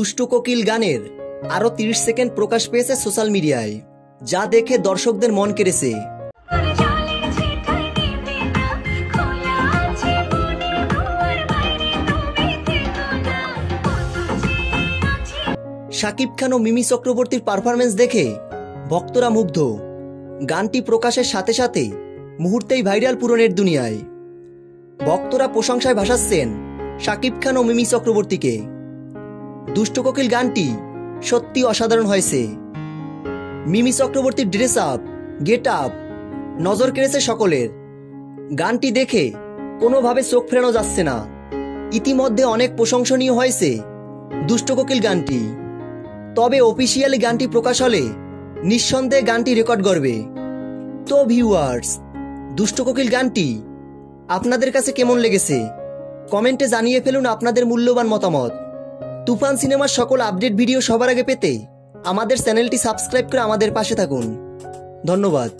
দুষ্টু কোকিল গানের আরো 30 সেকেন্ড প্রকাশ পেয়েছে সোশ্যাল মিডিয়ায়, যা দেখে দর্শকদের মন কেড়েছে। শাকিব খান ও মিমি চক্রবর্তীর পারফরমেন্স দেখে ভক্তরা মুগ্ধ। গানটি প্রকাশের সাথে সাথে মুহূর্তেই ভাইরাল পুরো নেট দুনিয়ায়। ভক্তরা প্রশংসায় ভাসাচ্ছেন শাকিব খান ও মিমি চক্রবর্তীকে। দুষ্টু কোকিল গানটি সত্যি অসাধারণ হয়েছে। মিমি চক্রবর্তীর ড্রেস আপ, গেট আপ নজর কেড়েছে সকলের। গানটি দেখে কোনোভাবে চোখ ফেরানো যাচ্ছে না। ইতিমধ্যে অনেক প্রশংসনীয় হয়েছে দুষ্টু কোকিল গানটি। তবে অফিসিয়ালি গানটি প্রকাশ হলে নিঃসন্দেহে গানটি রেকর্ড করবে। তো ভিউয়ার্স, দুষ্টু কোকিল গানটি আপনাদের কাছে কেমন লেগেছে কমেন্টে জানিয়ে ফেলুন আপনাদের মূল্যবান মতামত। তুফান সিনেমার সকল আপডেট ভিডিও সবার আগে পেতে আমাদের চ্যানেলটি সাবস্ক্রাইব করে আমাদের পাশে থাকুন। ধন্যবাদ।